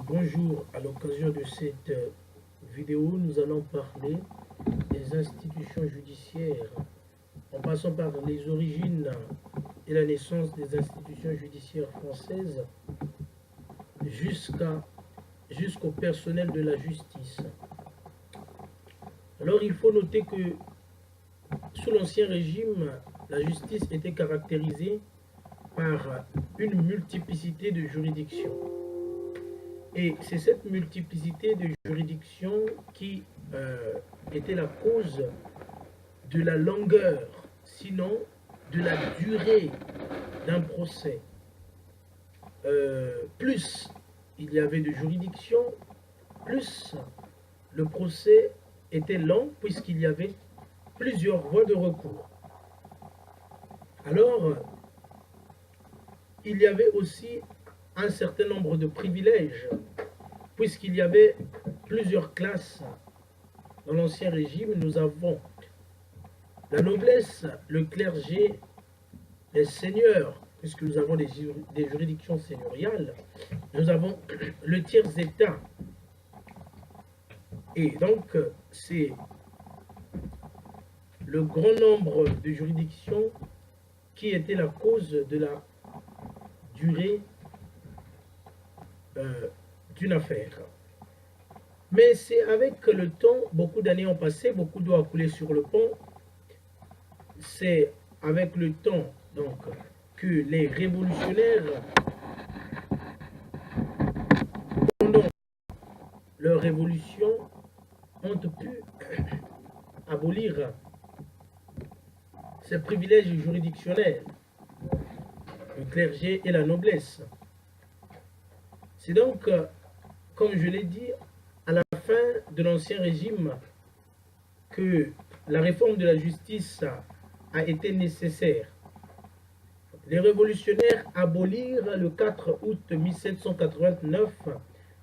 Bonjour, à l'occasion de cette vidéo, nous allons parler des institutions judiciaires, en passant par les origines et la naissance des institutions judiciaires françaises jusqu'au personnel de la justice. Alors il faut noter que sous l'Ancien Régime, la justice était caractérisée par une multiplicité de juridictions. Et c'est cette multiplicité de juridictions qui était la cause de la longueur, sinon de la durée d'un procès. Plus il y avait de juridictions, plus le procès était long puisqu'il y avait plusieurs voies de recours. Alors, il y avait aussi un certain nombre de privilèges, puisqu'il y avait plusieurs classes. Dans l'Ancien Régime, nous avons la noblesse, le clergé, les seigneurs, puisque nous avons des juridictions seigneuriales, nous avons le tiers-état. Et donc, c'est le grand nombre de juridictions qui était la cause de la durée d'une affaire. Mais c'est avec le temps, beaucoup d'années ont passé, beaucoup d'eau a coulé sur le pont. C'est avec le temps donc que les révolutionnaires, pendant leur révolution, ont pu abolir ces privilèges juridictionnels, le clergé et la noblesse. C'est donc, comme je l'ai dit, à la fin de l'Ancien Régime que la réforme de la justice a été nécessaire. Les révolutionnaires abolirent le 4 août 1789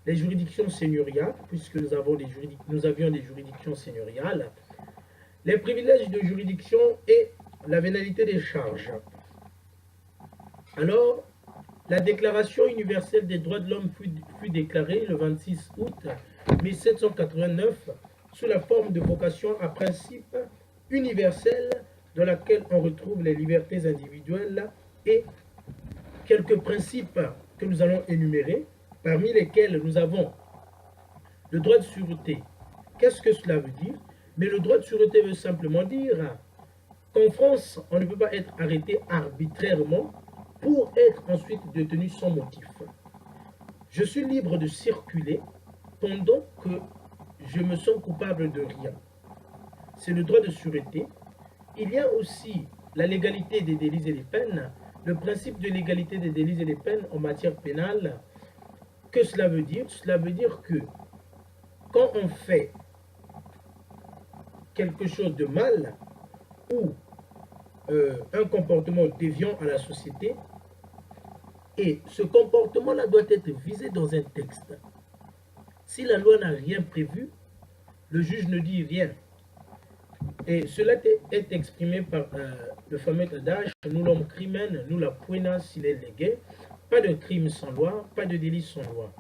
les juridictions seigneuriales, puisque nous avions des juridictions seigneuriales, les privilèges de juridiction et la vénalité des charges. Alors, la Déclaration universelle des droits de l'homme fut déclarée le 26 août 1789 sous la forme de vocation à principe universel dans laquelle on retrouve les libertés individuelles et quelques principes que nous allons énumérer, parmi lesquels nous avons le droit de sûreté. Qu'est-ce que cela veut dire? Mais le droit de sûreté veut simplement dire qu'en France, on ne peut pas être arrêté arbitrairement pour être ensuite détenu sans motif. Je suis libre de circuler pendant que je me sens coupable de rien. C'est le droit de sûreté. Il y a aussi la légalité des délits et des peines, le principe de l'égalité des délits et des peines en matière pénale. Que cela veut dire? Cela veut dire que quand on fait quelque chose de mal ou un comportement déviant à la société, et ce comportement-là doit être visé dans un texte. Si la loi n'a rien prévu, le juge ne dit rien. Et cela est exprimé par le fameux adage « nullum crimen, nulla poena sine lege », pas de crime sans loi, pas de délit sans loi.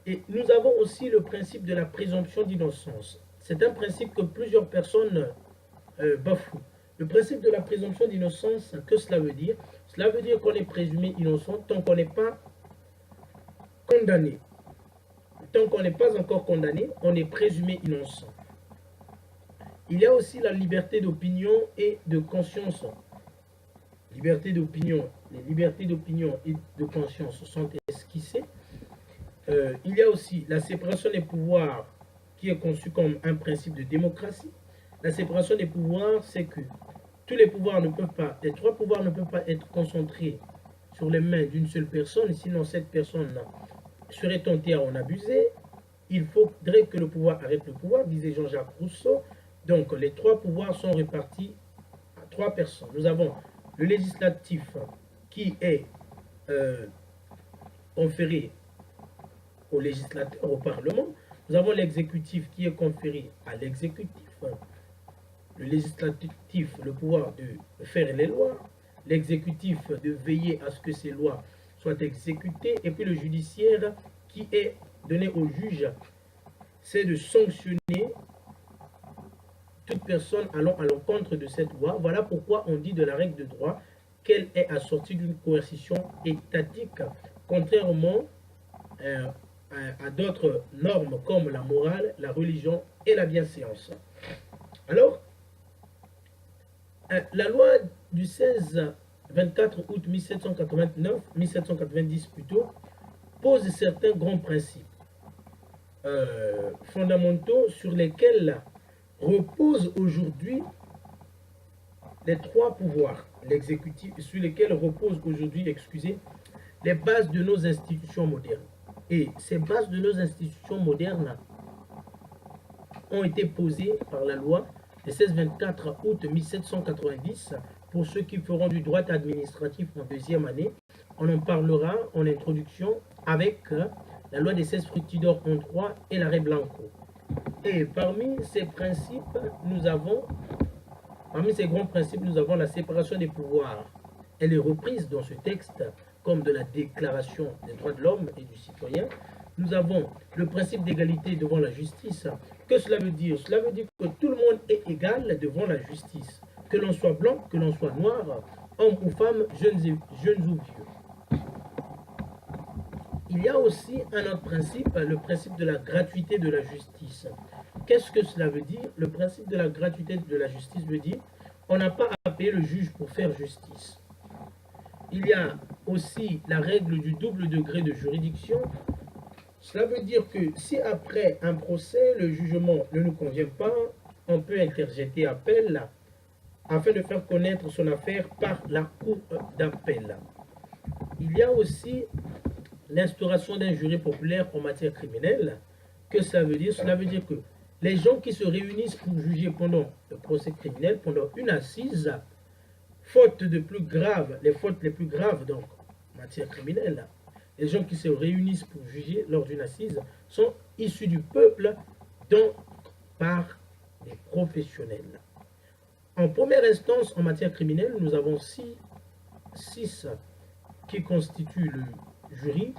Et nous avons aussi le principe de la présomption d'innocence. C'est un principe que plusieurs personnes bafouent. Le principe de la présomption d'innocence, que cela veut dire? Cela veut dire qu'on est présumé innocent tant qu'on n'est pas condamné. Tant qu'on n'est pas encore condamné, on est présumé innocent. Il y a aussi la liberté d'opinion et de conscience. Liberté d'opinion. Les libertés d'opinion et de conscience sont esquissées. Il y a aussi la séparation des pouvoirs qui est conçue comme un principe de démocratie. La séparation des pouvoirs, c'est que tous les pouvoirs ne peuvent pas, les trois pouvoirs ne peuvent pas être concentrés sur les mains d'une seule personne, sinon cette personne serait tentée à en abuser. Il faudrait que le pouvoir arrête le pouvoir, disait Jean-Jacques Rousseau. Donc les trois pouvoirs sont répartis à trois personnes. Nous avons le législatif qui est conféré au législateur, au Parlement. Nous avons l'exécutif qui est conféré à l'exécutif. Le législatif, le pouvoir de faire les lois. L'exécutif de veiller à ce que ces lois soient exécutées. Et puis le judiciaire qui est donné au juge, c'est de sanctionner toute personne allant à l'encontre de cette loi. Voilà pourquoi on dit de la règle de droit qu'elle est assortie d'une coercition étatique, contrairement à d'autres normes comme la morale, la religion et la bienséance. Alors, la loi du 24 août 1790 plutôt, pose certains grands principes fondamentaux sur lesquels reposent aujourd'hui les trois pouvoirs, l'exécutif, sur lesquels reposent aujourd'hui, excusez, les bases de nos institutions modernes. Et ces bases de nos institutions modernes ont été posées par la loi du 16-24 août 1790 pour ceux qui feront du droit administratif en deuxième année. On en parlera en introduction avec la loi des 16 fructidors en droit et l'arrêt Blanco. Et parmi ces principes, parmi ces grands principes, nous avons la séparation des pouvoirs. Elle est reprise dans ce texte comme de la Déclaration des droits de l'homme et du citoyen. Nous avons le principe d'égalité devant la justice. Que cela veut dire? Cela veut dire que tout le monde est égal devant la justice. Que l'on soit blanc, que l'on soit noir, homme ou femme, jeunes ou vieux. Il y a aussi un autre principe, le principe de la gratuité de la justice. Qu'est-ce que cela veut dire? Le principe de la gratuité de la justice veut dire on n'a pas à payer le juge pour faire justice. Il y a aussi la règle du double degré de juridiction. Cela veut dire que si après un procès, le jugement ne nous convient pas, on peut interjeter appel afin de faire connaître son affaire par la cour d'appel. Il y a aussi l'instauration d'un jury populaire en matière criminelle. Que cela veut dire? Cela veut dire que les gens qui se réunissent pour juger pendant le procès criminel, pendant une assise, faute de plus graves, les fautes les plus graves donc en matière criminelle, les gens qui se réunissent pour juger lors d'une assise sont issus du peuple, donc par des professionnels. En première instance, en matière criminelle, nous avons six qui constituent le jury.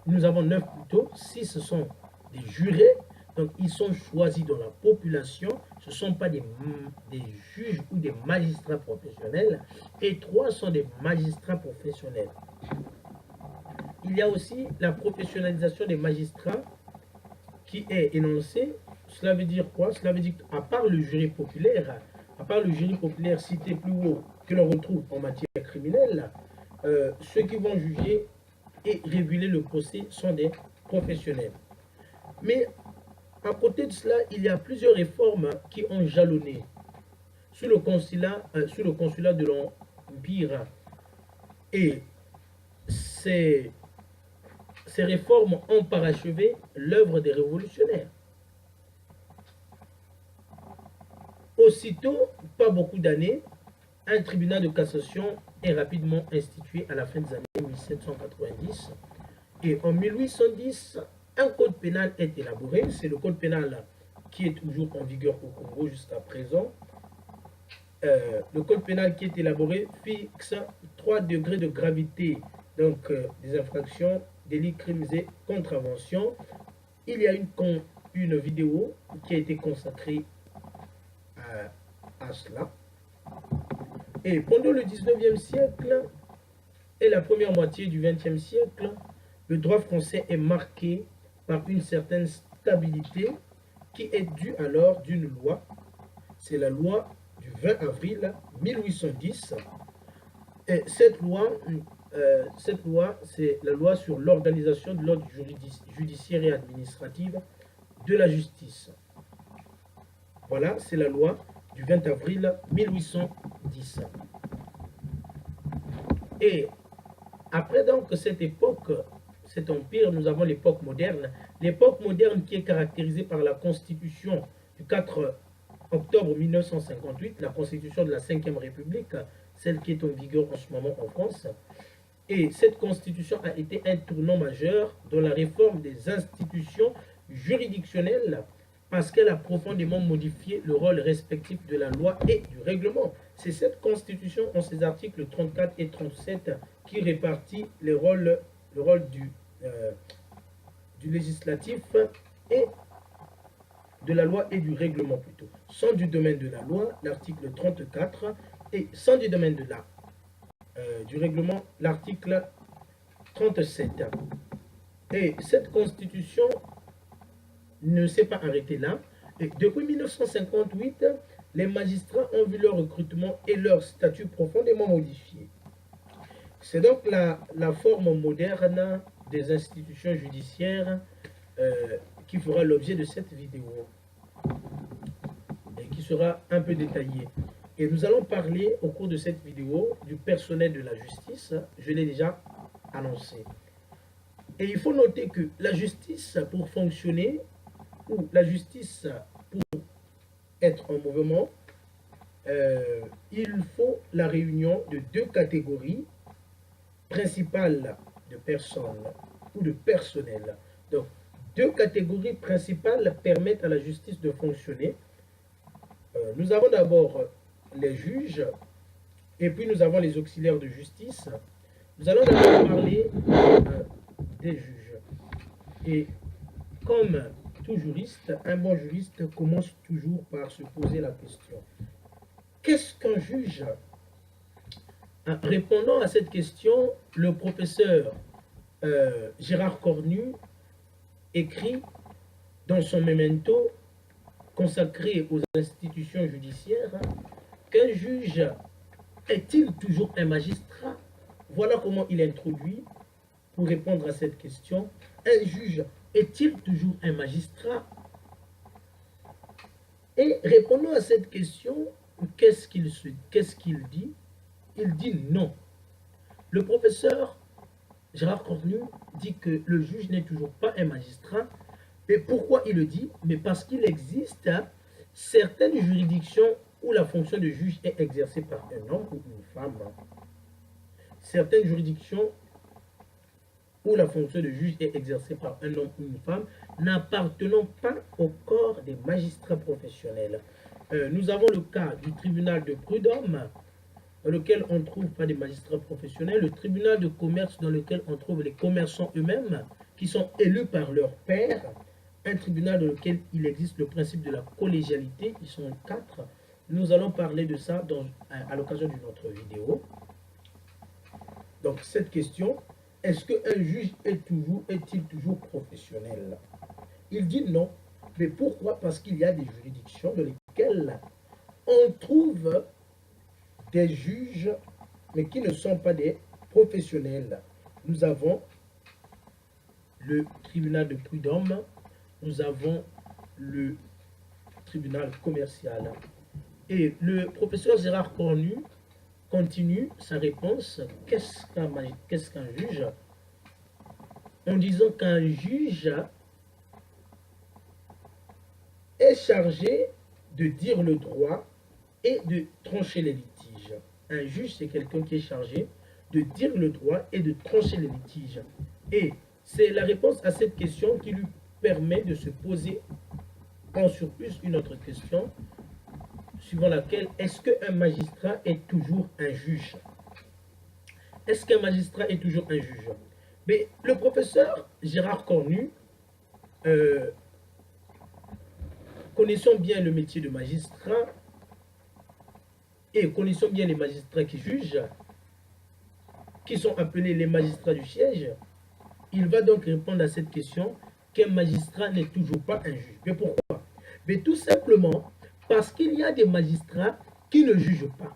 Nous avons 9 plutôt, 6 sont des jurés, donc ils sont choisis dans la population, ce ne sont pas des juges ou des magistrats professionnels, et 3 sont des magistrats professionnels. Il y a aussi la professionnalisation des magistrats qui est énoncée. Cela veut dire quoi? Cela veut dire qu'à part le jury populaire, cité plus haut que l'on retrouve en matière criminelle, ceux qui vont juger et réguler le procès sont des professionnels. Mais à côté de cela, il y a plusieurs réformes qui ont jalonné sous le consulat de l'Empire. Et ces réformes ont parachevé l'œuvre des révolutionnaires. Aussitôt, pas beaucoup d'années, un tribunal de cassation est rapidement institué à la fin des années 1790. Et en 1810, un code pénal est élaboré. C'est le code pénal qui est toujours en vigueur au Congo jusqu'à présent. Le code pénal qui est élaboré fixe 3 degrés de gravité, donc des infractions, délits, crimes et contraventions. Il y a une vidéo qui a été consacrée à cela. Et pendant le 19e siècle et la première moitié du 20e siècle, le droit français est marqué par une certaine stabilité qui est due alors d'une loi. C'est la loi du 20 avril 1810. Et cette loi, c'est la loi sur l'organisation de l'ordre judiciaire et administratif de la justice. Voilà, c'est la loi du 20 avril 1810. Et après donc cette époque, cet empire, nous avons l'époque moderne. L'époque moderne qui est caractérisée par la Constitution du 4 octobre 1958, la Constitution de la 5e République, celle qui est en vigueur en ce moment en France. Et cette Constitution a été un tournant majeur dans la réforme des institutions juridictionnelles parce qu'elle a profondément modifié le rôle respectif de la loi et du règlement. C'est cette Constitution, en ses articles 34 et 37, qui répartit le rôle du législatif et de la loi et du règlement plutôt. Sont du domaine de la loi, l'article 34, et sont du domaine de du règlement, l'article 37. Et cette constitution ne s'est pas arrêtée là. Et depuis 1958, les magistrats ont vu leur recrutement et leur statut profondément modifiés. C'est donc la forme moderne des institutions judiciaires qui fera l'objet de cette vidéo et qui sera un peu détaillée. Et nous allons parler au cours de cette vidéo du personnel de la justice. Je l'ai déjà annoncé. Et il faut noter que la justice, pour fonctionner, ou la justice, pour être en mouvement, il faut la réunion de deux catégories principales de personnes ou de personnel. Donc, deux catégories principales permettent à la justice de fonctionner. Nous avons d'abord les juges et puis nous avons les auxiliaires de justice. Nous allons d'abord parler des juges. Et comme tout juriste, un bon juriste commence toujours par se poser la question: qu'est-ce qu'un juge? Répondant à cette question, le professeur Gérard Cornu écrit dans son memento consacré aux institutions judiciaires qu'un juge est-il toujours un magistrat? Voilà comment il introduit pour répondre à cette question. Un juge est-il toujours un magistrat? Et répondant à cette question, qu'est-ce qu'il dit? Il dit non. Le professeur Gérard Cornu dit que le juge n'est toujours pas un magistrat. Et pourquoi il le dit? Mais parce qu'il existe certaines juridictions où la fonction de juge est exercée par un homme ou une femme. Certaines juridictions où la fonction de juge est exercée par un homme ou une femme n'appartenant pas au corps des magistrats professionnels. Nous avons le cas du tribunal de prud'homme, dans lequel on trouve pas des magistrats professionnels, le tribunal de commerce dans lequel on trouve les commerçants eux-mêmes qui sont élus par leur père, un tribunal dans lequel il existe le principe de la collégialité, ils sont 4. Nous allons parler de ça à l'occasion d'une autre vidéo. Donc cette question, est-ce qu'un juge est-il toujours professionnel? Il dit non. Mais pourquoi? Parce qu'il y a des juridictions dans lesquelles on trouve des juges, mais qui ne sont pas des professionnels. Nous avons le tribunal de prud'homme, nous avons le tribunal commercial. Et le professeur Gérard Cornu continue sa réponse. Qu'est-ce qu'un juge? En disant qu'un juge est chargé de dire le droit et de trancher les litiges. Un juge, c'est quelqu'un qui est chargé de dire le droit et de trancher les litiges. Et c'est la réponse à cette question qui lui permet de se poser en surplus une autre question, suivant laquelle: est-ce qu'un magistrat est toujours un juge? Est-ce qu'un magistrat est toujours un juge? Mais le professeur Gérard Cornu, connaissant bien le métier de magistrat et connaissant bien les magistrats qui jugent, qui sont appelés les magistrats du siège, il va donc répondre à cette question qu'un magistrat n'est toujours pas un juge. Mais pourquoi? Mais tout simplement parce qu'il y a des magistrats qui ne jugent pas.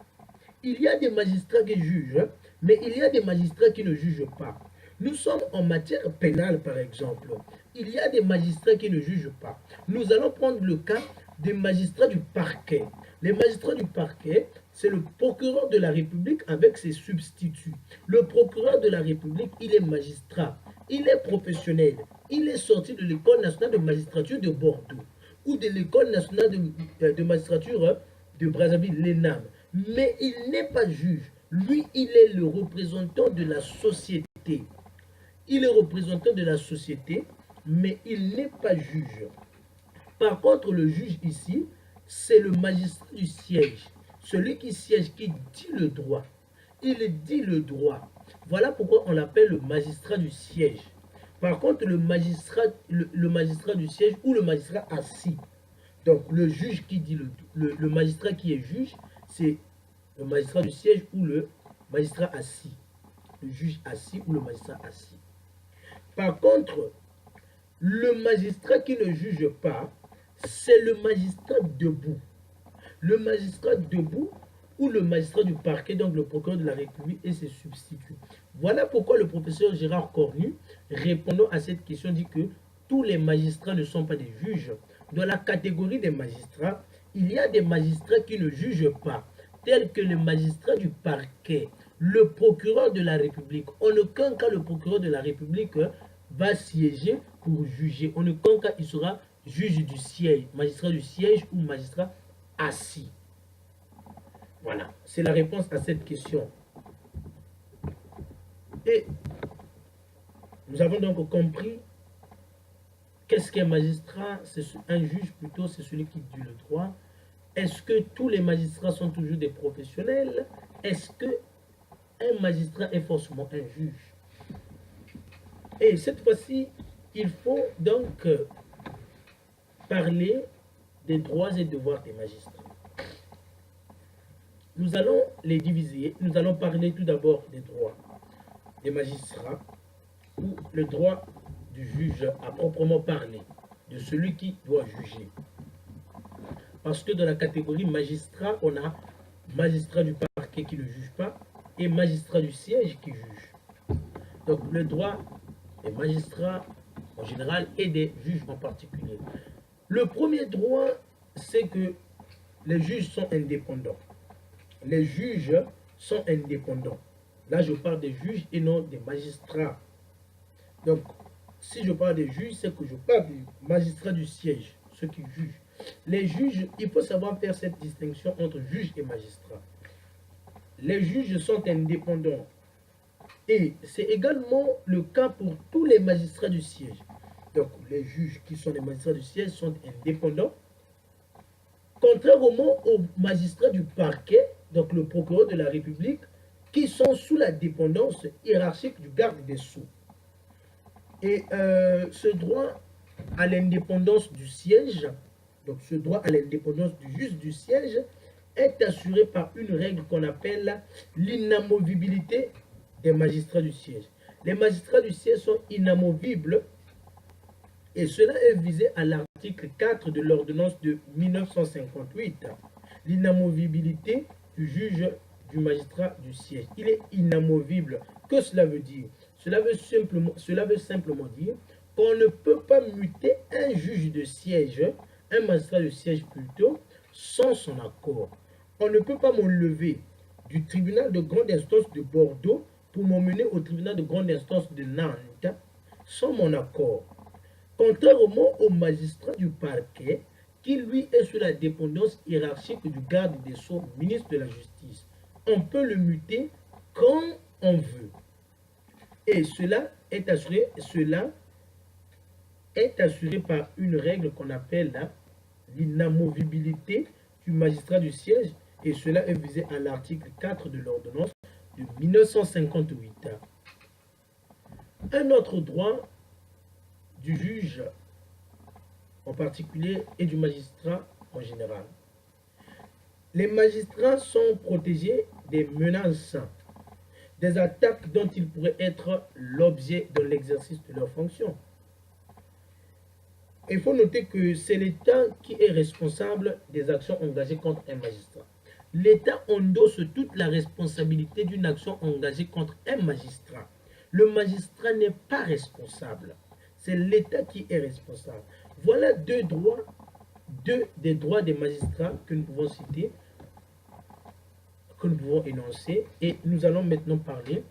Il y a des magistrats qui jugent, mais il y a des magistrats qui ne jugent pas. Nous sommes en matière pénale, par exemple. Il y a des magistrats qui ne jugent pas. Nous allons prendre le cas des magistrats du parquet. Les magistrats du parquet, c'est le procureur de la République avec ses substituts. Le procureur de la République, il est magistrat, il est professionnel, il est sorti de l'École nationale de magistrature de Bordeaux ou de l'École nationale de magistrature de Brazzaville, l'ENAM. Mais il n'est pas juge. Lui, il est le représentant de la société. Il est représentant de la société, mais il n'est pas juge. Par contre, le juge ici, c'est le magistrat du siège. Celui qui siège, qui dit le droit. Il dit le droit. Voilà pourquoi on l'appelle le magistrat du siège. Par contre, le magistrat du siège ou le magistrat assis. Donc, le juge qui dit le magistrat qui est juge, c'est le magistrat du siège ou le magistrat assis. Le juge assis ou le magistrat assis. Par contre, le magistrat qui ne juge pas, c'est le magistrat debout. Le magistrat debout ou le magistrat du parquet, donc le procureur de la République et ses substituts. Voilà pourquoi le professeur Gérard Cornu, répondant à cette question, dit que tous les magistrats ne sont pas des juges. Dans la catégorie des magistrats, il y a des magistrats qui ne jugent pas, tels que le magistrat du parquet, le procureur de la République. En aucun cas, le procureur de la République va siéger pour juger. En aucun cas, il sera juge du siège, magistrat du siège ou magistrat assis. Voilà, c'est la réponse à cette question. Et nous avons donc compris qu'est-ce qu'un magistrat, un juge plutôt, c'est celui qui dit le droit. Est-ce que tous les magistrats sont toujours des professionnels? Est-ce qu'un magistrat est forcément un juge? Et cette fois-ci, il faut donc parler des droits et devoirs des magistrats. Nous allons les diviser. Nous allons parler tout d'abord des droits des magistrats ou le droit du juge à proprement parler, de celui qui doit juger. Parce que dans la catégorie magistrat, on a magistrat du parquet qui ne juge pas et magistrat du siège qui juge. Donc le droit des magistrats en général et des juges en particulier. Le premier droit, c'est que les juges sont indépendants. Les juges sont indépendants. Là, je parle des juges et non des magistrats. Donc, si je parle des juges, c'est que je parle des magistrats du siège, ceux qui jugent. Les juges, il faut savoir faire cette distinction entre juges et magistrats. Les juges sont indépendants. Et c'est également le cas pour tous les magistrats du siège. Donc, les juges qui sont les magistrats du siège sont indépendants. Contrairement aux magistrats du parquet, donc le procureur de la République, qui sont sous la dépendance hiérarchique du garde des Sceaux. Et ce droit à l'indépendance du siège, donc ce droit à l'indépendance du juge du siège, est assuré par une règle qu'on appelle l'inamovibilité des magistrats du siège. Les magistrats du siège sont inamovibles et cela est visé à l'article 4 de l'ordonnance de 1958. L'inamovibilité du juge du magistrat du siège. Il est inamovible. Que cela veut dire? Cela veut simplement dire qu'on ne peut pas muter un juge de siège, un magistrat de siège plutôt, sans son accord. On ne peut pas m'enlever du tribunal de grande instance de Bordeaux pour m'emmener au tribunal de grande instance de Nantes sans mon accord. Contrairement au magistrat du parquet, qui lui est sous la dépendance hiérarchique du garde des Sceaux, ministre de la Justice. On peut le muter quand on veut. Et cela est assuré par une règle qu'on appelle l'inamovibilité du magistrat du siège, et cela est visé à l'article 4 de l'ordonnance de 1958. Un autre droit du juge en particulier et du magistrat en général. Les magistrats sont protégés des menaces, des attaques dont ils pourraient être l'objet dans l'exercice de leurs fonctions. Il faut noter que c'est l'État qui est responsable des actions engagées contre un magistrat. L'État endosse toute la responsabilité d'une action engagée contre un magistrat. Le magistrat n'est pas responsable. C'est l'État qui est responsable. Voilà deux des droits des magistrats que nous pouvons citer, que nous pouvons énoncer. Et nous allons maintenant parler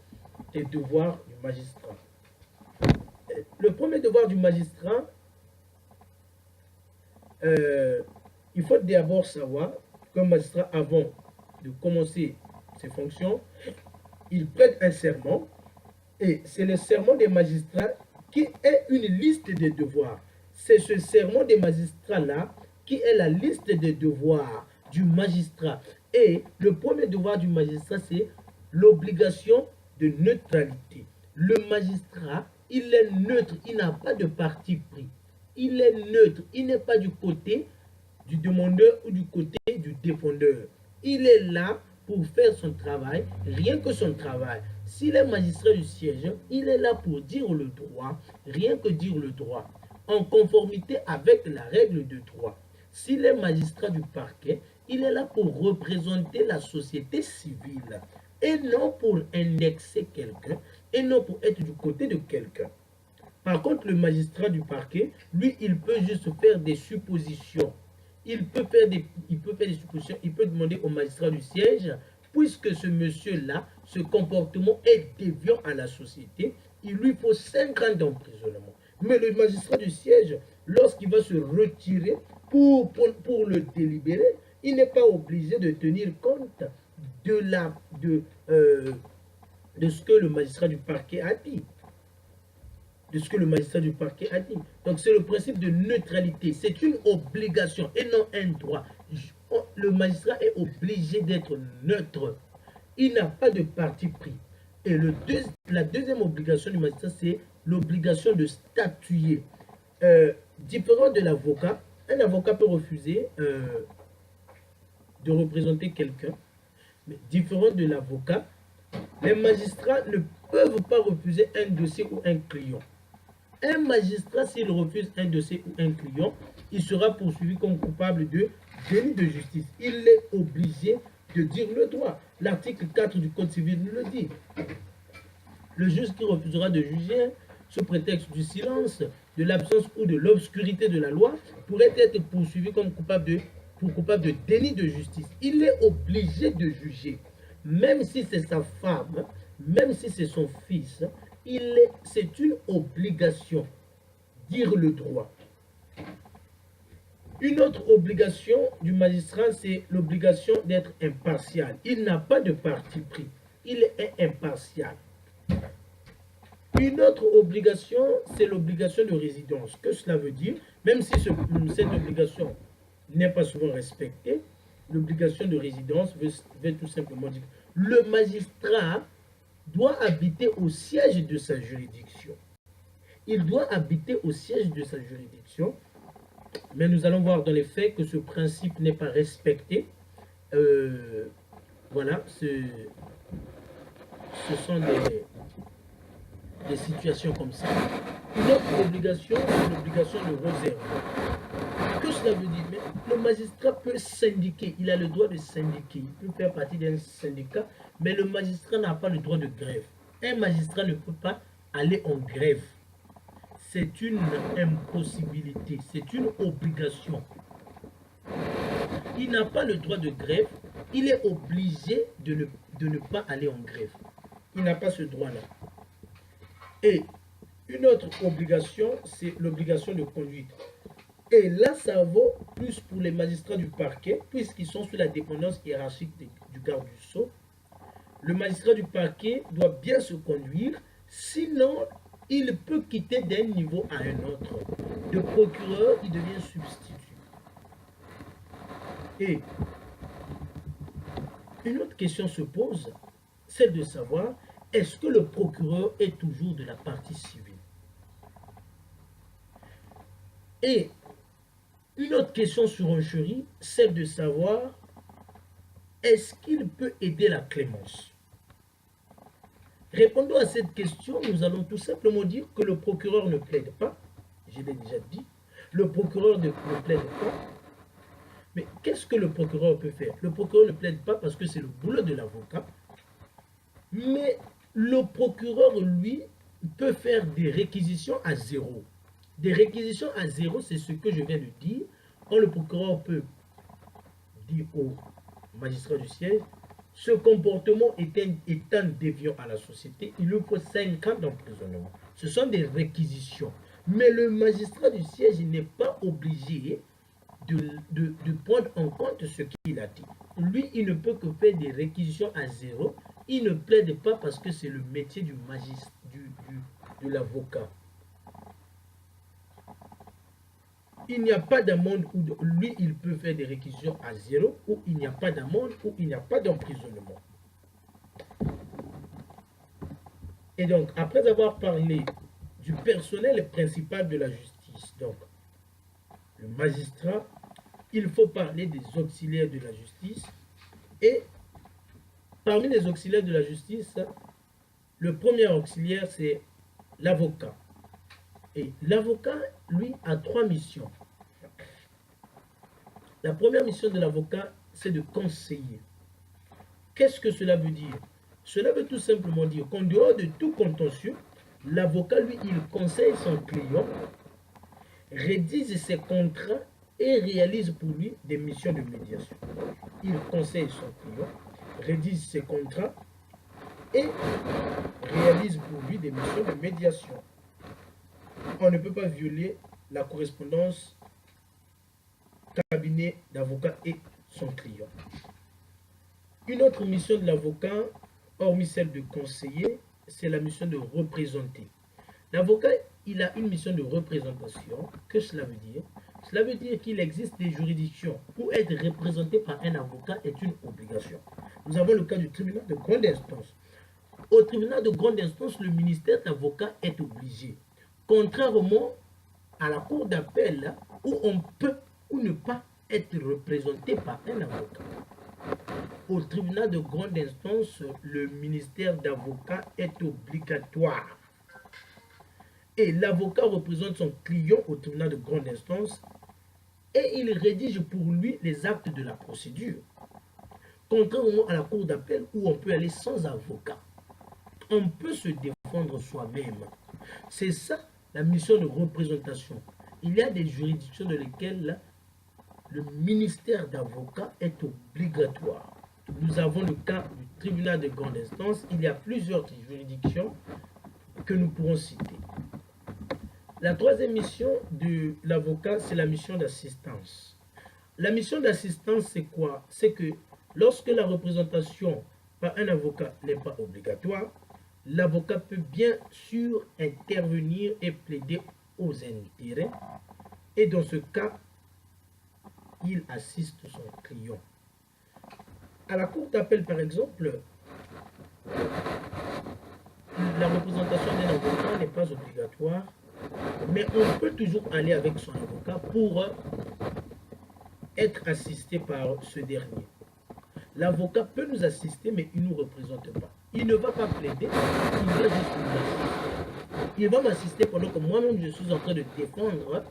des devoirs du magistrat. Le premier devoir du magistrat, il faut d'abord savoir qu'un magistrat, avant de commencer ses fonctions, il prête un serment. Et c'est le serment des magistrats qui est une liste des devoirs. C'est ce serment des magistrats-là qui est la liste des devoirs du magistrat. Et le premier devoir du magistrat, c'est l'obligation de neutralité. Le magistrat il est neutre, il n'a pas de parti pris. Il est neutre, il n'est pas du côté du demandeur ou du côté du défendeur. Il est là pour faire son travail, rien que son travail. S'il est magistrat du siège, il est là pour dire le droit, rien que dire le droit, en conformité avec la règle de droit. S'il est magistrat du parquet, il est là pour représenter la société civile et non pour indexer quelqu'un et non pour être du côté de quelqu'un. Par contre, le magistrat du parquet, lui, il peut juste faire des suppositions. Il peut faire des suppositions, il peut demander au magistrat du siège, puisque ce monsieur-là, ce comportement est déviant à la société, il lui faut 5 ans d'emprisonnement. Mais le magistrat du siège, lorsqu'il va se retirer pour le délibérer, il n'est pas obligé de tenir compte de ce que le magistrat du parquet a dit. De ce que le magistrat du parquet a dit. Donc c'est le principe de neutralité. C'est une obligation et non un droit. Le magistrat est obligé d'être neutre. Il n'a pas de parti pris. Et la deuxième obligation du magistrat, c'est l'obligation de statuer. Différent de l'avocat, un avocat peut refuser de représenter quelqu'un. Mais différent de l'avocat, les magistrats ne peuvent pas refuser un dossier ou un client. Un magistrat, s'il refuse un dossier ou un client, il sera poursuivi comme coupable de délit de justice. Il est obligé de dire le droit. L'article 4 du Code civil nous le dit. Le juge qui refusera de juger sous prétexte du silence, de l'absence ou de l'obscurité de la loi pourrait être poursuivi comme coupable de délit de justice. Il est obligé de juger, même si c'est sa femme, même si c'est son fils. C'est une obligation, dire le droit. Une autre obligation du magistrat, c'est l'obligation d'être impartial. Il n'a pas de parti pris, il est impartial. Une autre obligation, c'est l'obligation de résidence. Que cela veut dire? Même si cette obligation n'est pas souvent respectée, l'obligation de résidence veut tout simplement dire que le magistrat doit habiter au siège de sa juridiction. Il doit habiter au siège de sa juridiction, mais nous allons voir dans les faits que ce principe n'est pas respecté. Voilà, ce sont des situations comme ça. Une autre obligation, c'est l'obligation de réserve. Que cela veut dire? Mais le magistrat peut syndiquer, il a le droit de syndiquer, il peut faire partie d'un syndicat, mais le magistrat n'a pas le droit de grève. Un magistrat ne peut pas aller en grève. C'est une impossibilité, c'est une obligation. Il n'a pas le droit de grève, il est obligé de ne pas aller en grève. Il n'a pas ce droit-là. Et une autre obligation, c'est l'obligation de conduite. Et là, ça vaut plus pour les magistrats du parquet, puisqu'ils sont sous la dépendance hiérarchique du garde du sceau. Le magistrat du parquet doit bien se conduire, sinon il peut quitter d'un niveau à un autre. De procureur, il devient substitut. Et une autre question se pose, celle de savoir, est-ce que le procureur est toujours de la partie civile? Et une autre question surenchérie, celle de savoir, est-ce qu'il peut aider la clémence? Répondons à cette question, nous allons tout simplement dire que le procureur ne plaide pas. Je l'ai déjà dit. Le procureur ne plaide pas. Mais qu'est-ce que le procureur peut faire? Le procureur ne plaide pas parce que c'est le boulot de l'avocat. Mais le procureur, lui, peut faire des réquisitions à zéro. Des réquisitions à zéro, c'est ce que je viens de dire. Quand le procureur peut dire au magistrat du siège, ce comportement étant déviant à la société, il lui faut 5 ans d'emprisonnement. Ce sont des réquisitions. Mais le magistrat du siège n'est pas obligé de prendre en compte ce qu'il a dit. Lui, il ne peut que faire des réquisitions à zéro. Il ne plaide pas parce que c'est le métier du magistrat, de l'avocat. Il n'y a pas d'amende où lui, il peut faire des réquisitions à zéro, où il n'y a pas d'amende, où il n'y a pas d'emprisonnement. Et donc, après avoir parlé du personnel principal de la justice. Donc, le magistrat, il faut parler des auxiliaires de la justice. Et parmi les auxiliaires de la justice, le premier auxiliaire, c'est l'avocat. Et l'avocat, lui, a 3 missions. La première mission de l'avocat, c'est de conseiller. Qu'est-ce que cela veut dire? Cela veut tout simplement dire qu'en dehors de tout contentieux, l'avocat, lui, il conseille son client, rédige ses contrats et réalise pour lui des missions de médiation. Il conseille son client, rédige ses contrats et réalise pour lui des missions de médiation. On ne peut pas violer la correspondance cabinet d'avocat et son client. Une autre mission de l'avocat, hormis celle de conseiller, c'est la mission de représenter. L'avocat, il a une mission de représentation. Que cela veut dire? Cela veut dire qu'il existe des juridictions où être représenté par un avocat est une obligation. Nous avons le cas du tribunal de grande instance. Au tribunal de grande instance, le ministère d'avocat est obligé. Contrairement à la cour d'appel, où on peut ou ne pas être représenté par un avocat. Au tribunal de grande instance, le ministère d'avocat est obligatoire. Et l'avocat représente son client au tribunal de grande instance et il rédige pour lui les actes de la procédure. Contrairement à la cour d'appel où on peut aller sans avocat. On peut se défendre soi-même. C'est ça la mission de représentation. Il y a des juridictions dans lesquelles le ministère d'avocat est obligatoire. Nous avons le cas du tribunal de grande instance. Il y a plusieurs juridictions que nous pourrons citer. La troisième mission de l'avocat, c'est la mission d'assistance. La mission d'assistance, c'est quoi? C'est que lorsque la représentation par un avocat n'est pas obligatoire, l'avocat peut bien sûr intervenir et plaider aux intérêts. Et dans ce cas, il assiste son client. À la cour d'appel, par exemple, la représentation d'un avocat n'est pas obligatoire, mais on peut toujours aller avec son avocat pour être assisté par ce dernier. L'avocat peut nous assister, mais il ne nous représente pas. Il ne va pas plaider, il va juste nous assister. Il va m'assister pendant que moi-même je suis en train de défendre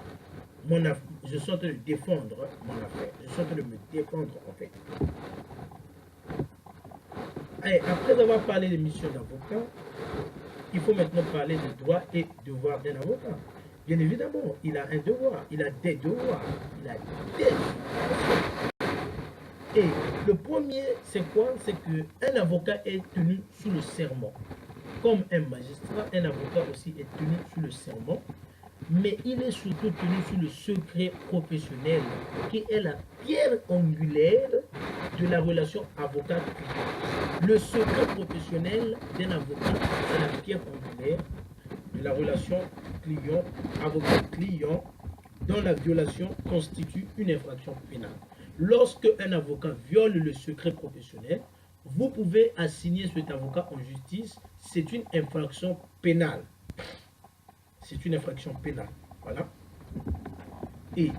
mon affaire. Je suis en train de défendre mon affaire. Je suis en train de me défendre en fait. Et après avoir parlé des missions d'avocat, il faut maintenant parler des droits et devoirs d'un avocat. Bien évidemment, il a un devoir, il a des devoirs, il a des devoirs. Et le premier, c'est quoi? C'est qu'un avocat est tenu sous le serment. Comme un magistrat, un avocat aussi est tenu sous le serment. Mais il est surtout tenu sous le secret professionnel, qui est la pierre angulaire de la relation avocat-client. Le secret professionnel d'un avocat, c'est la pierre angulaire de la relation client, avocat-client, dont la violation constitue une infraction pénale. Lorsque un avocat viole le secret professionnel, vous pouvez assigner cet avocat en justice. C'est une infraction pénale. C'est une infraction pénale. Voilà. Et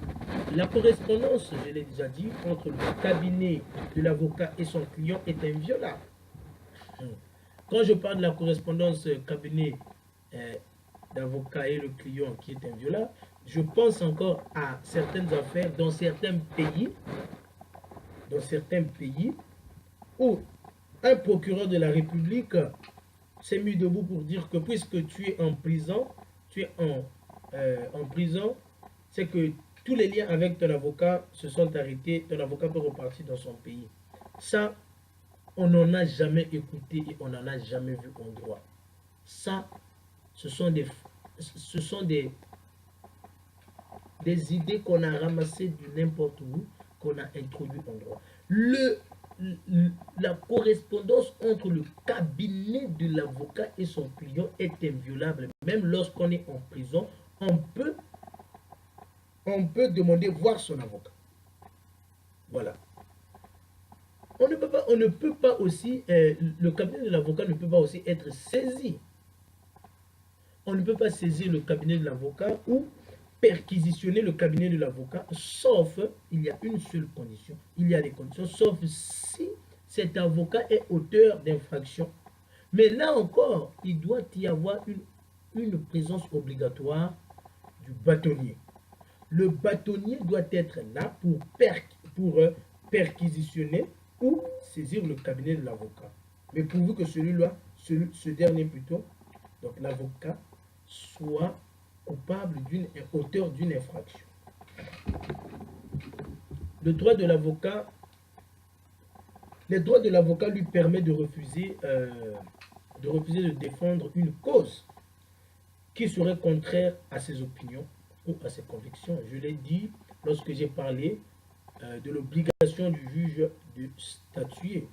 la correspondance, je l'ai déjà dit, entre le cabinet de l'avocat et son client est inviolable. Quand je parle de la correspondance cabinet d'avocat et le client qui est inviolable, je pense encore à certaines affaires dans certains pays où un procureur de la République s'est mis debout pour dire que puisque tu es en prison, c'est que tous les liens avec ton avocat se sont arrêtés, ton avocat peut repartir dans son pays. Ça, on n'en a jamais écouté et on n'en a jamais vu en droit. Ça, ce sont des idées qu'on a ramassées de n'importe où, qu'on a introduites en droit. La correspondance entre le cabinet de l'avocat et son client est inviolable. Même lorsqu'on est en prison, on peut demander voir son avocat. Voilà. On ne peut pas aussi, le cabinet de l'avocat ne peut pas aussi être saisi. on ne peut pas saisir le cabinet de l'avocat ou perquisitionner le cabinet de l'avocat, sauf, il y a une seule condition, il y a des conditions, sauf si cet avocat est auteur d'infraction. Mais là encore, il doit y avoir une présence obligatoire du bâtonnier. Le bâtonnier doit être là pour perquisitionner ou saisir le cabinet de l'avocat. Mais pourvu que celui-là, ce dernier plutôt, donc l'avocat, soit coupable auteur d'une infraction. Les droits de l'avocat lui permettent de refuser de défendre une cause qui serait contraire à ses opinions ou à ses convictions. Je l'ai dit lorsque j'ai parlé de l'obligation du juge de statuer.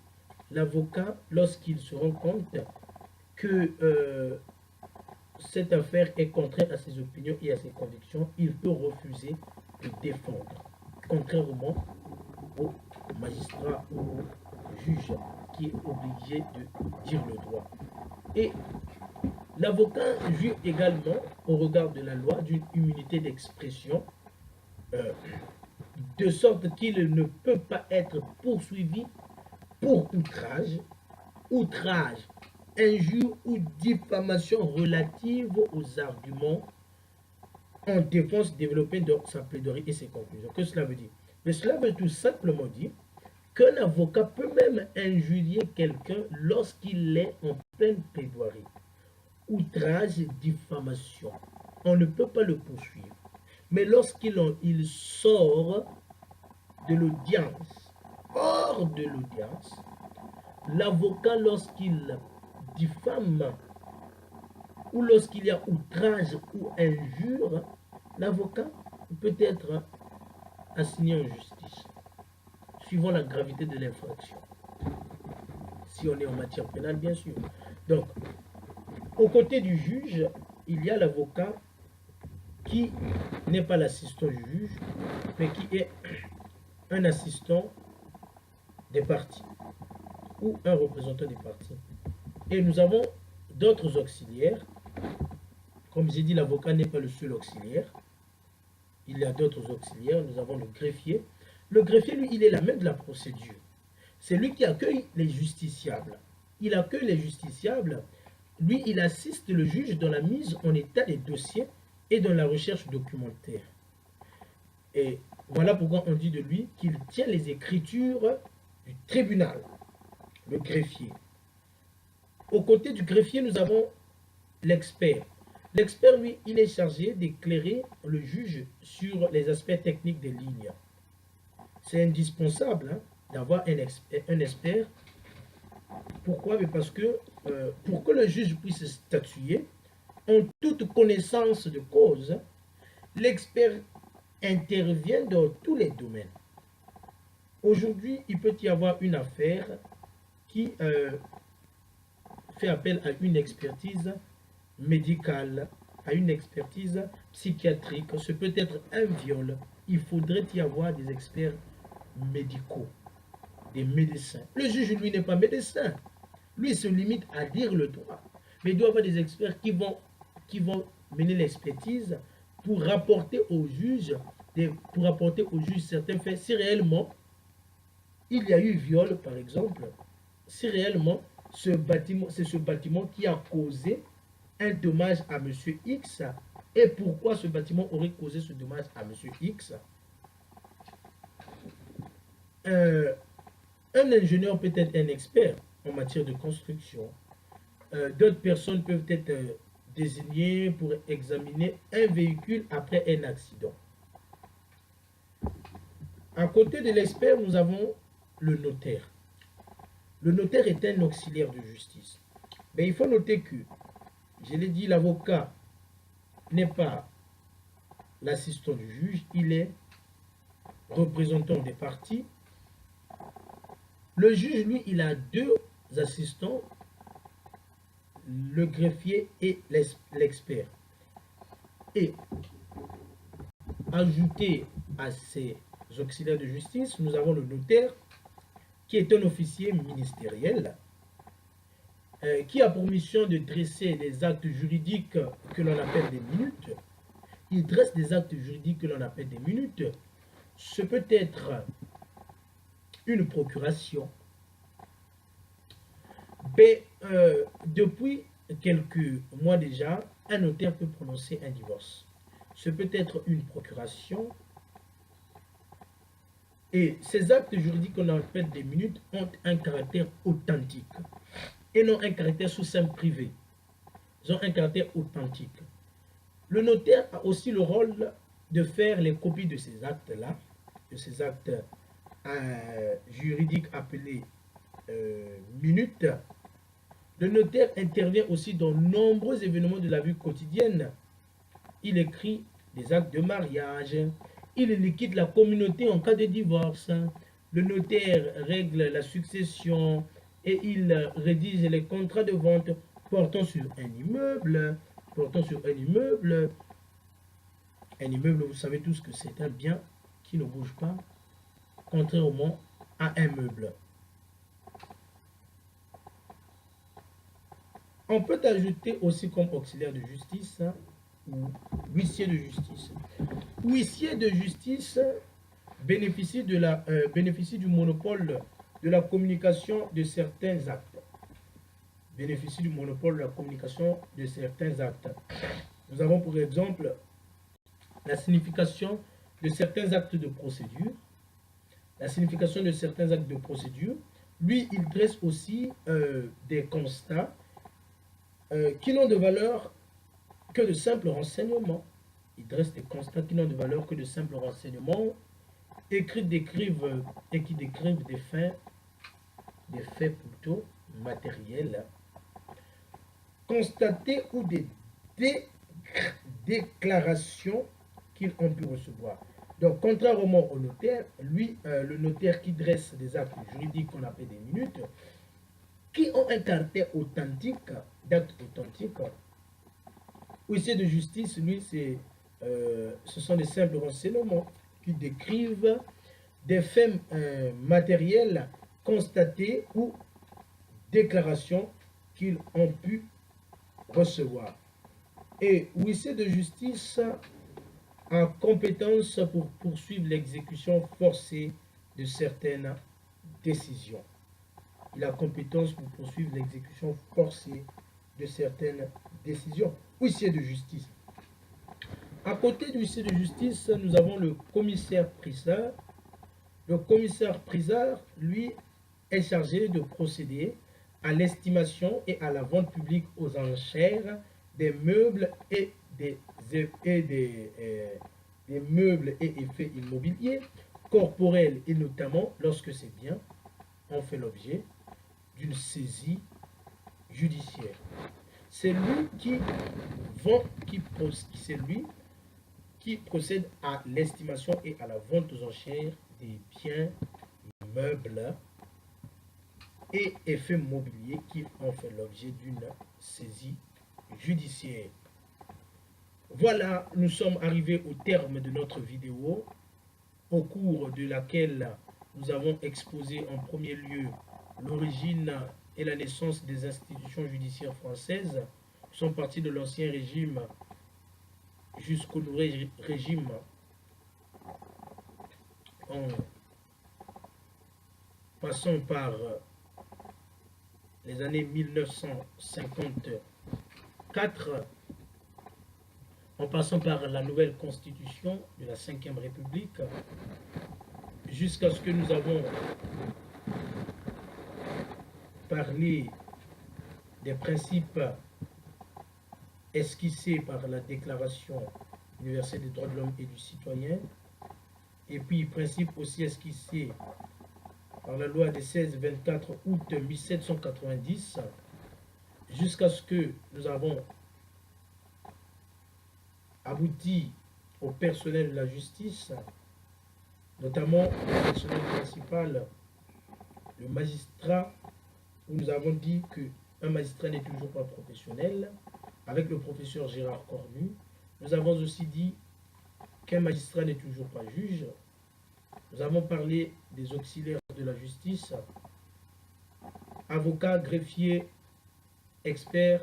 L'avocat, lorsqu'il se rend compte que cette affaire est contraire à ses opinions et à ses convictions, il peut refuser de défendre, contrairement au magistrat ou au juge qui est obligé de dire le droit. Et l'avocat jouit également, au regard de la loi, d'une immunité d'expression, de sorte qu'il ne peut pas être poursuivi pour outrage, injure ou diffamation relative aux arguments en défense développés dans sa plaidoirie et ses conclusions. Que cela veut dire? Mais cela veut tout simplement dire qu'un avocat peut même injurier quelqu'un lorsqu'il est en pleine plaidoirie. Outrage et diffamation. On ne peut pas le poursuivre. Mais lorsqu'il sort de l'audience, hors de l'audience, l'avocat, lorsqu'il diffame ou lorsqu'il y a outrage ou injure, l'avocat peut être assigné en justice, suivant la gravité de l'infraction. Si on est en matière pénale, bien sûr. Donc, aux côtés du juge, il y a l'avocat qui n'est pas l'assistant du juge, mais qui est un assistant des parties ou un représentant des parties. Et nous avons d'autres auxiliaires. Comme j'ai dit, l'avocat n'est pas le seul auxiliaire. Il y a d'autres auxiliaires. Nous avons le greffier. Le greffier, lui, il est la main de la procédure. C'est lui qui accueille les justiciables. Il accueille les justiciables. Lui, il assiste le juge dans la mise en état des dossiers et dans la recherche documentaire. Et voilà pourquoi on dit de lui qu'il tient les écritures du tribunal, le greffier. Aux côtés du greffier, nous avons l'expert. L'expert, lui, il est chargé d'éclairer le juge sur les aspects techniques des lignes. C'est indispensable d'avoir un expert. Pourquoi? Parce que pour que le juge puisse statuer, en toute connaissance de cause, l'expert intervient dans tous les domaines. Aujourd'hui, il peut y avoir une affaire qui fait appel à une expertise médicale, à une expertise psychiatrique. Ce peut être un viol. Il faudrait y avoir des experts médicaux, des médecins. Le juge, lui, n'est pas médecin. Lui, se limite à dire le droit. Mais il doit y avoir des experts qui vont mener l'expertise pour rapporter au juge certains faits. Si réellement il y a eu viol, par exemple, si réellement c'est ce bâtiment qui a causé un dommage à M. X, et pourquoi ce bâtiment aurait causé ce dommage à M. X. Un ingénieur peut être un expert en matière de construction. D'autres personnes peuvent être désignées pour examiner un véhicule après un accident. À côté de l'expert, nous avons le notaire. Le notaire est un auxiliaire de justice. Mais il faut noter que, je l'ai dit, l'avocat n'est pas l'assistant du juge, il est représentant des parties. Le juge, lui, il a deux assistants, le greffier et l'expert. Et ajouté à ces auxiliaires de justice, nous avons le notaire, qui est un officier ministériel. qui a pour mission de dresser des actes juridiques que l'on appelle des minutes. Il dresse des actes juridiques que l'on appelle des minutes. Ce peut être une procuration. Depuis quelques mois déjà, un notaire peut prononcer un divorce. Ce peut être une procuration. Et ces actes juridiques qu'on appelle des minutes ont un caractère authentique et non un caractère sous seing privé. Ils ont un caractère authentique. Le notaire a aussi le rôle de faire les copies de ces actes-là, de ces actes juridiques appelés minutes. Le notaire intervient aussi dans de nombreux événements de la vie quotidienne. Il écrit des actes de mariage, il liquide la communauté en cas de divorce, le notaire règle la succession et il rédige les contrats de vente portant sur un immeuble. Un immeuble, vous savez tous que c'est un bien qui ne bouge pas, contrairement à un meuble. On peut ajouter aussi comme auxiliaire de justice ou huissier de justice. Huissier de justice bénéficie du monopole de la communication de certains actes. Bénéficie du monopole de la communication de certains actes. Nous avons pour exemple la signification de certains actes de procédure. La signification de certains actes de procédure. Lui, il dresse aussi des constats qui n'ont de valeur que de simples renseignements. Il dresse des constats qui n'ont de valeur que de simples renseignements et qui décrivent des faits plutôt matériels, constatés ou des déclarations qu'ils ont pu recevoir. Donc, contrairement au notaire, lui, le notaire qui dresse des actes juridiques qu'on appelle des minutes, qui ont un caractère authentique, d'actes authentiques. Huissier de justice, lui, ce sont des simples renseignements qui décrivent des faits matériels constatés ou déclarations qu'ils ont pu recevoir. Et huissier de justice a compétence pour poursuivre l'exécution forcée de certaines décisions. Il a compétence pour poursuivre l'exécution forcée de certaines décisions. Huissier de justice. À côté du huissier de justice, nous avons le commissaire-priseur. Le commissaire-priseur, lui, est chargé de procéder à l'estimation et à la vente publique aux enchères des meubles et des meubles et effets immobiliers, corporels et notamment lorsque ces biens ont fait l'objet d'une saisie judiciaire. C'est lui qui procède à l'estimation et à la vente aux enchères des biens, meubles et effets mobiliers qui ont fait l'objet d'une saisie judiciaire. Voilà, nous sommes arrivés au terme de notre vidéo, au cours de laquelle nous avons exposé en premier lieu l'origine et la naissance des institutions judiciaires françaises. Nous sommes partis de l'ancien régime jusqu'au nouveau régime en passant par les années 1954, en passant par la nouvelle constitution de la Ve République, jusqu'à ce que nous avons parlé des principes esquissés par la Déclaration universelle des droits de l'homme et du citoyen, et puis principes aussi esquissés par la loi des 16-24 août 1790, jusqu'à ce que nous avons abouti au personnel de la justice, notamment le personnel principal, le magistrat, où nous avons dit qu'un magistrat n'est toujours pas professionnel, avec le professeur Gérard Cornu. Nous avons aussi dit qu'un magistrat n'est toujours pas juge. Nous avons parlé des auxiliaires de la justice, avocats, greffiers, expert,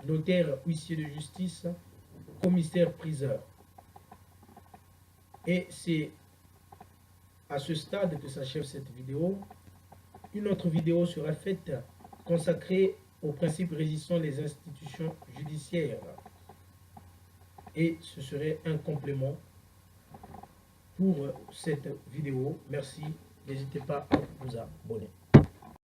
notaire, huissier de justice, commissaire, priseur. Et c'est à ce stade que s'achève cette vidéo. Une autre vidéo sera faite consacrée aux principes régissant les institutions judiciaires. Et ce serait un complément pour cette vidéo. Merci. N'hésitez pas à vous abonner.